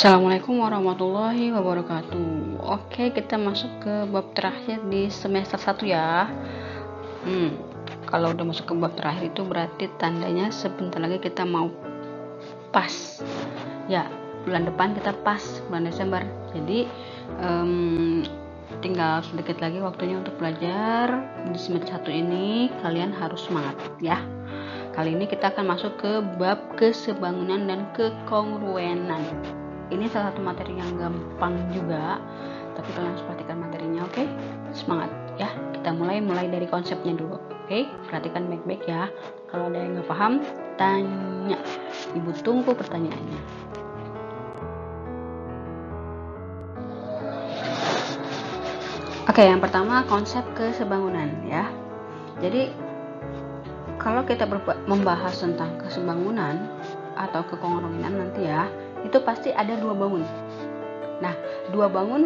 Assalamualaikum warahmatullahi wabarakatuh. Oke, kita masuk ke bab terakhir di semester 1 ya. Kalau udah masuk ke bab terakhir itu berarti tandanya sebentar lagi kita mau pas. Ya, bulan depan kita pas, bulan Desember. Jadi tinggal sedikit lagi waktunya untuk belajar di semester 1 ini. Kalian harus semangat ya. Kali ini kita akan masuk ke bab kesebangunan dan kekongruenan. Ini salah satu materi yang gampang juga, tapi kalian harus perhatikan materinya, oke? Semangat ya. Kita mulai dari konsepnya dulu, oke? Perhatikan baik-baik ya. Kalau ada yang nggak paham, tanya. Ibu tunggu pertanyaannya. Oke, yang pertama konsep kesebangunan ya. Jadi kalau kita membahas tentang kesebangunan atau kekongruenan nanti ya, itu pasti ada dua bangun. Nah, dua bangun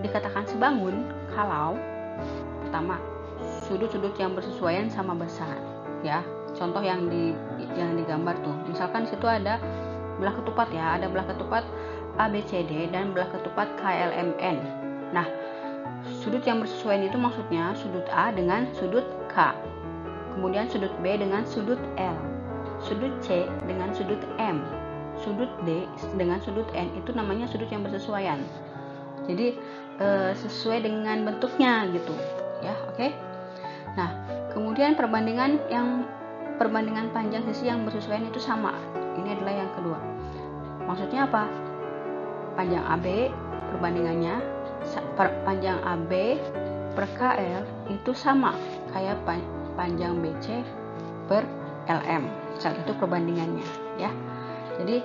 dikatakan sebangun kalau pertama sudut-sudut yang bersesuaian sama besar ya. Contoh yang digambar tuh, misalkan di situ ada belah ketupat ya, ada belah ketupat ABCD dan belah ketupat KLMN. Nah, sudut yang bersesuaian itu maksudnya sudut A dengan sudut K, kemudian sudut B dengan sudut L, sudut C dengan sudut M, sudut D dengan sudut N. Itu namanya sudut yang bersesuaian. Jadi sesuai dengan bentuknya gitu ya, oke? Nah, kemudian perbandingan panjang sisi yang bersesuaian itu sama. Ini adalah yang kedua. Maksudnya apa? Panjang AB perbandingannya panjang AB per KL itu sama kayak panjang BC per LM. Saat itu perbandingannya ya. Jadi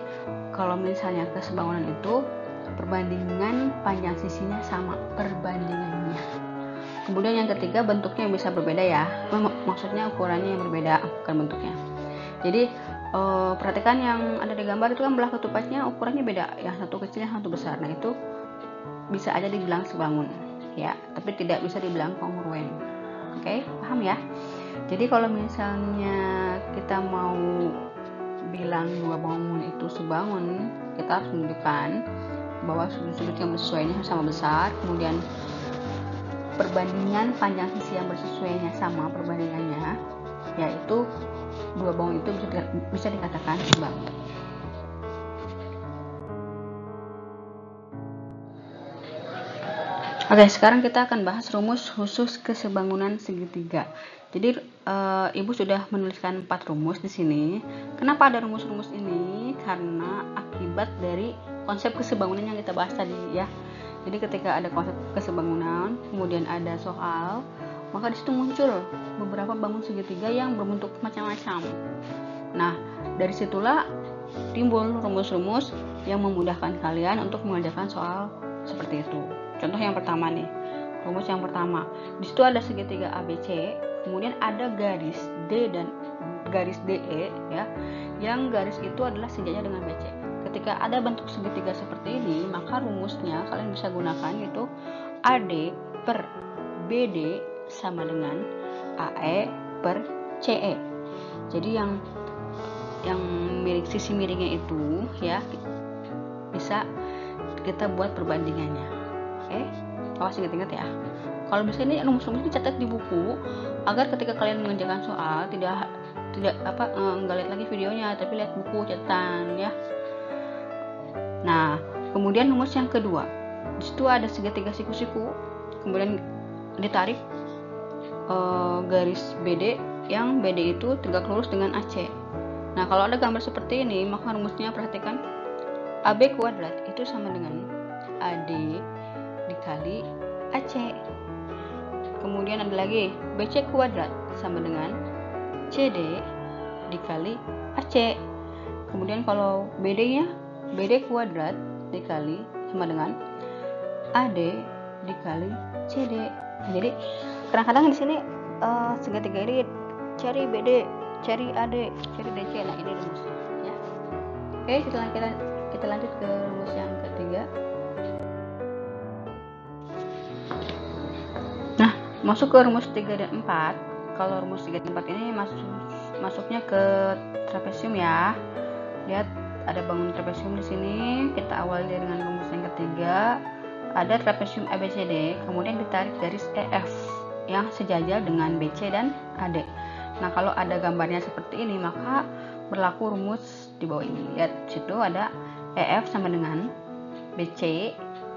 kalau misalnya kesebangunan itu perbandingan panjang sisinya sama perbandingannya. Kemudian yang ketiga bentuknya bisa berbeda ya. Maksudnya ukurannya yang berbeda, bukan bentuknya. Jadi perhatikan yang ada di gambar itu kan belah ketupatnya ukurannya beda. Yang satu kecil, yang satu besar. Nah itu bisa aja dibilang sebangun ya, tapi tidak bisa dibilang kongruen. Oke, paham ya? Jadi kalau misalnya kita mau bilang dua bangun itu sebangun, kita harus menunjukkan bahwa sudut-sudut yang bersesuaiannya sama besar, kemudian perbandingan panjang sisi yang bersesuaiannya sama perbandingannya, yaitu dua bangun itu bisa dikatakan sebangun. Oke, sekarang kita akan bahas rumus khusus kesebangunan segitiga. Jadi Ibu sudah menuliskan 4 rumus di sini. Kenapa ada rumus-rumus ini? Karena akibat dari konsep kesebangunan yang kita bahas tadi ya. Jadi ketika ada konsep kesebangunan, kemudian ada soal, maka di situ muncul beberapa bangun segitiga yang berbentuk macam-macam. Nah, dari situlah timbul rumus-rumus yang memudahkan kalian untuk mengerjakan soal seperti itu. Contoh yang pertama nih, rumus yang pertama. Di situ ada segitiga ABC, kemudian ada garis D dan garis DE ya. Yang garis itu adalah sejajar dengan BC. Ketika ada bentuk segitiga seperti ini, maka rumusnya kalian bisa gunakan itu AD per BD sama dengan AE per CE. Jadi yang sisi miringnya itu ya bisa kita buat perbandingannya. Awas ingat-ingat ya. Kalau bisa ini rumus-rumus dicatat di buku agar ketika kalian mengerjakan soal tidak nggak lihat lagi videonya, tapi lihat buku catatan ya. Nah, kemudian rumus yang kedua. Di situ ada segitiga siku-siku, kemudian ditarik garis BD yang BD itu tegak lurus dengan AC. Nah, kalau ada gambar seperti ini, maka rumusnya perhatikan AB kuadrat itu sama dengan AD dikali AC. Kemudian ada lagi BC kuadrat sama dengan CD dikali AC. Kemudian kalau BD-nya BD kuadrat dikali sama dengan AD dikali CD. Jadi kadang-kadang di sini segitiga ini cari BD, cari AD, cari DC. Nah, ini rumusnya ya. Oke, kita lanjut ke rumus yang ketiga. Masuk ke rumus 3 dan 4. Kalau rumus 3 dan 4 ini masuknya ke trapesium ya. Lihat ada bangun trapesium di sini. Kita awali dengan rumus yang ketiga. Ada trapesium ABCD, kemudian ditarik garis EF yang sejajar dengan BC dan AD. Nah, kalau ada gambarnya seperti ini, maka berlaku rumus di bawah ini. Lihat situ ada EF sama dengan BC,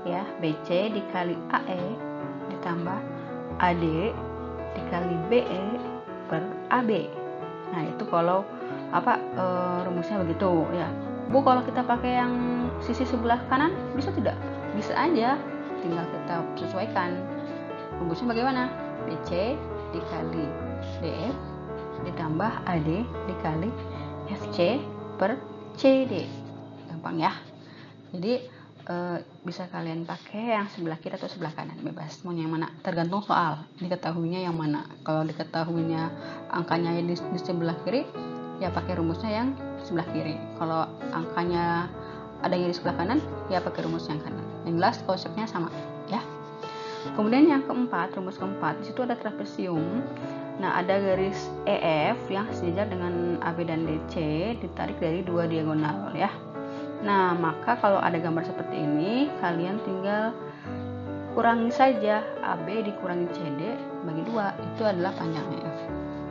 ya, BC dikali AE ditambah AD dikali BE per AB. Nah, itu kalau rumusnya begitu ya. Bu, kalau kita pakai yang sisi sebelah kanan bisa tidak? Bisa aja, tinggal kita sesuaikan. Rumusnya bagaimana? BC dikali DF ditambah AD dikali FC per CD. Gampang ya. Jadi bisa kalian pakai yang sebelah kiri atau sebelah kanan, bebas mau yang mana, tergantung soal diketahuinya yang mana. Kalau diketahuinya angkanya di sebelah kiri, ya pakai rumusnya yang sebelah kiri. Kalau angkanya adanya di sebelah kanan, ya pakai rumus yang kanan. Yang jelas konsepnya sama ya. Kemudian yang keempat, rumus keempat, di situ ada trapesium. Nah, ada garis EF yang sejajar dengan AB dan DC ditarik dari dua diagonal ya. Nah, maka kalau ada gambar seperti ini, kalian tinggal kurangi saja AB dikurangi CD bagi 2, itu adalah panjang EF.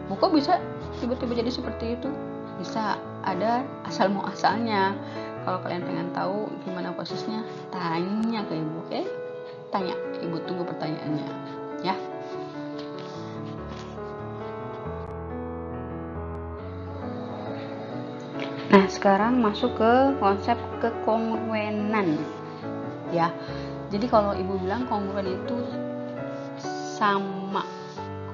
Kok bisa tiba-tiba jadi seperti itu? Bisa, ada asal muasalnya. Kalau kalian pengen tahu gimana prosesnya, tanya ke ibu, oke? Tanya, ibu tunggu pertanyaannya ya. Nah, sekarang masuk ke konsep kekongruenan ya. Jadi kalau ibu bilang kongruen itu sama,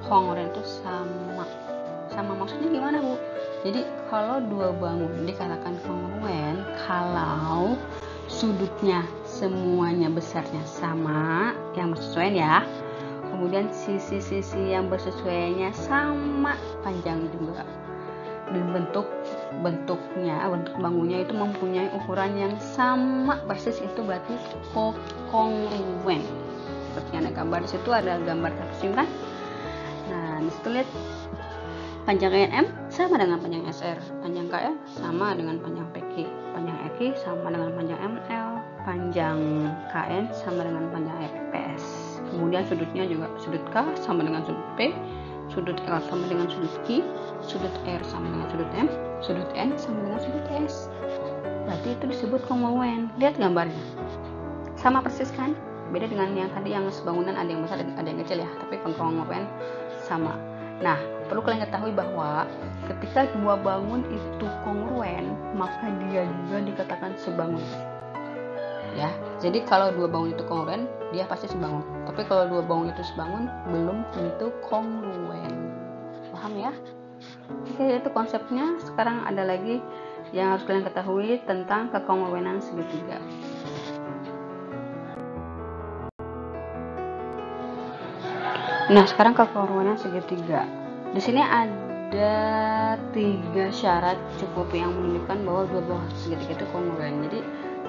kongruen itu sama maksudnya gimana, Bu? Jadi kalau dua bangun dikatakan kongruen kalau sudutnya semuanya besarnya sama, yang bersesuaian ya. Kemudian sisi-sisi yang bersesuaiannya sama panjang juga. Dan bentuk bangunnya itu mempunyai ukuran yang sama persis, itu berarti kongruen. Seperti ada gambar di situ, ada gambar trapesium kan. Nah, di situ lihat panjang KNM sama dengan panjang SR, panjang KL sama dengan panjang PQ, panjang EQ sama dengan panjang ML, panjang KN sama dengan panjang PS. Kemudian sudutnya juga sudut K sama dengan sudut P, sudut L sama dengan sudut Q, sudut R sama dengan sudut M, sudut N sama dengan sudut S. Berarti itu disebut kongruen. Lihat gambarnya, sama persis kan? Beda dengan yang tadi yang sebangunan ada yang besar ada yang kecil ya, tapi kongruen sama. Nah, perlu kalian ketahui bahwa ketika dua bangun itu kongruen, maka dia juga dikatakan sebangun ya. Jadi kalau dua bangun itu kongruen, dia pasti sebangun. Tapi kalau dua bangun itu sebangun, belum tentu kongruen. Paham ya? Oke, itu konsepnya. Sekarang ada lagi yang harus kalian ketahui tentang kekongruenan segitiga. Nah, sekarang kekongruenan segitiga. Di sini ada 3 syarat cukup yang menunjukkan bahwa dua buah segitiga itu kongruen. Jadi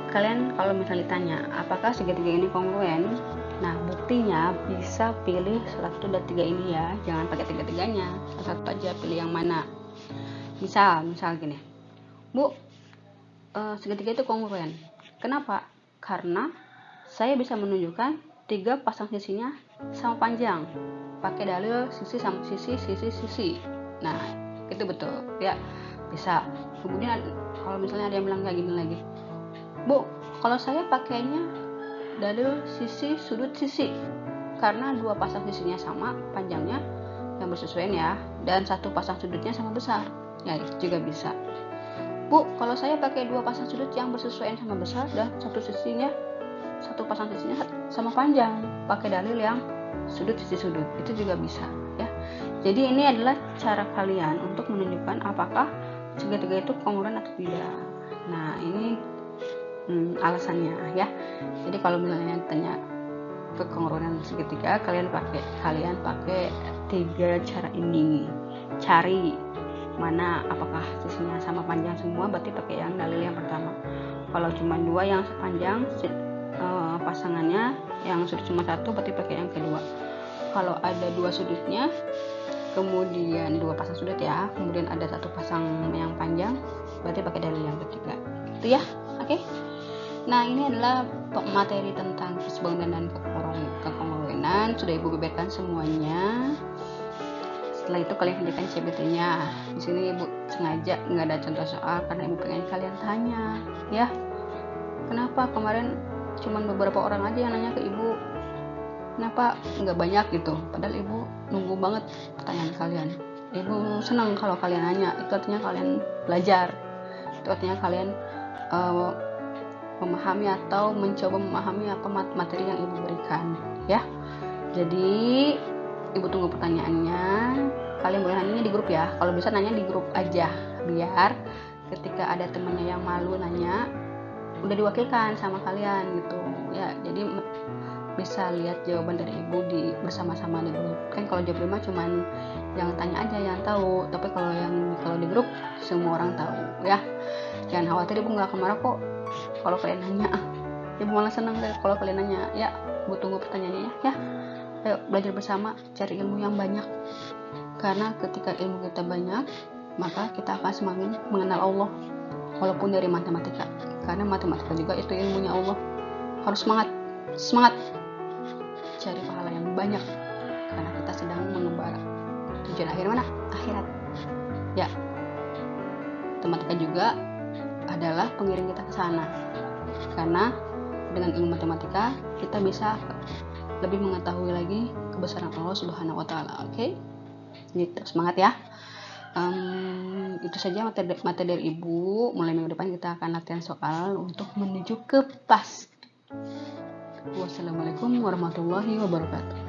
kalian kalau misalnya ditanya apakah segitiga ini kongruen, nah buktinya bisa pilih salah satu dari 3 ini ya, jangan pakai 3-3-nya, satu aja pilih yang mana. Misal gini, Bu, segitiga itu kongruen. Kenapa? Karena saya bisa menunjukkan 3 pasang sisinya sama panjang, pakai dalil sisi sama sisi. Nah, itu betul ya, bisa. Kemudian kalau misalnya ada yang bilang kayak gini lagi, Bu, kalau saya pakainya dalil sisi sudut sisi, karena 2 pasang sisinya sama panjangnya yang bersesuaian ya, dan 1 pasang sudutnya sama besar, ya itu juga bisa. Bu, kalau saya pakai 2 pasang sudut yang bersesuaian sama besar dan 1 pasang sisinya sama panjang, pakai dalil yang sudut sisi sudut, itu juga bisa ya. Jadi ini adalah cara kalian untuk menunjukkan apakah segitiga itu kongruen atau tidak. Nah, ini alasannya ya. Jadi kalau misalnya tanya kekongruenan segitiga, kalian pakai 3 cara ini. Cari mana apakah sisinya sama panjang semua, berarti pakai yang dalil yang pertama. Kalau cuma 2 yang sepanjang pasangannya, yang sudut cuma 1, berarti pakai yang kedua. Kalau ada 2 sudutnya, kemudian 2 pasang sudut ya, kemudian ada 1 pasang yang panjang, berarti pakai dalil yang ketiga. Itu ya. Oke. Nah, ini adalah materi tentang kesebangunan dan kekongruenan. Sudah Ibu beberkan semuanya. Setelah itu kalian kerjakan CBT-nya. Di sini Ibu sengaja nggak ada contoh soal karena Ibu pengen kalian tanya, ya. Kenapa kemarin cuman beberapa orang aja yang nanya ke Ibu? Kenapa nggak banyak gitu? Padahal Ibu nunggu banget pertanyaan kalian. Ibu senang kalau kalian nanya. Itu artinya kalian belajar. Itu artinya kalian memahami atau mencoba memahami apa materi yang Ibu berikan, ya. Jadi Ibu tunggu pertanyaannya. Kalian boleh nanya di grup ya. Kalau bisa nanya di grup aja, biar ketika ada temennya yang malu nanya, udah diwakilkan sama kalian gitu ya. Jadi bisa lihat jawaban dari Ibu bersama-sama di grup. Kan kalau jawab 5 cuman yang tanya aja yang tahu, tapi kalau di grup semua orang tahu, ya. Jangan khawatir, Ibu nggak akan marah kok kalau kalian nanya. Ibu malah senang deh kalau kalian nanya, ya. Ibu tunggu pertanyaannya ya. Ayo belajar bersama, cari ilmu yang banyak. Karena ketika ilmu kita banyak, maka kita akan semakin mengenal Allah, walaupun dari matematika. Karena matematika juga itu ilmunya Allah. Harus semangat cari pahala yang banyak, karena kita sedang mengembara. Tujuan akhir mana? Akhirat. Ya, matematika juga adalah pengiring kita ke sana. Karena dengan ilmu matematika kita bisa lebih mengetahui lagi kebesaran Allah Subhanahu wa taala. Oke? Gitu, semangat ya. Itu saja materi dari Ibu. Mulai minggu depan kita akan latihan soal untuk menuju ke PAS. Wassalamualaikum warahmatullahi wabarakatuh.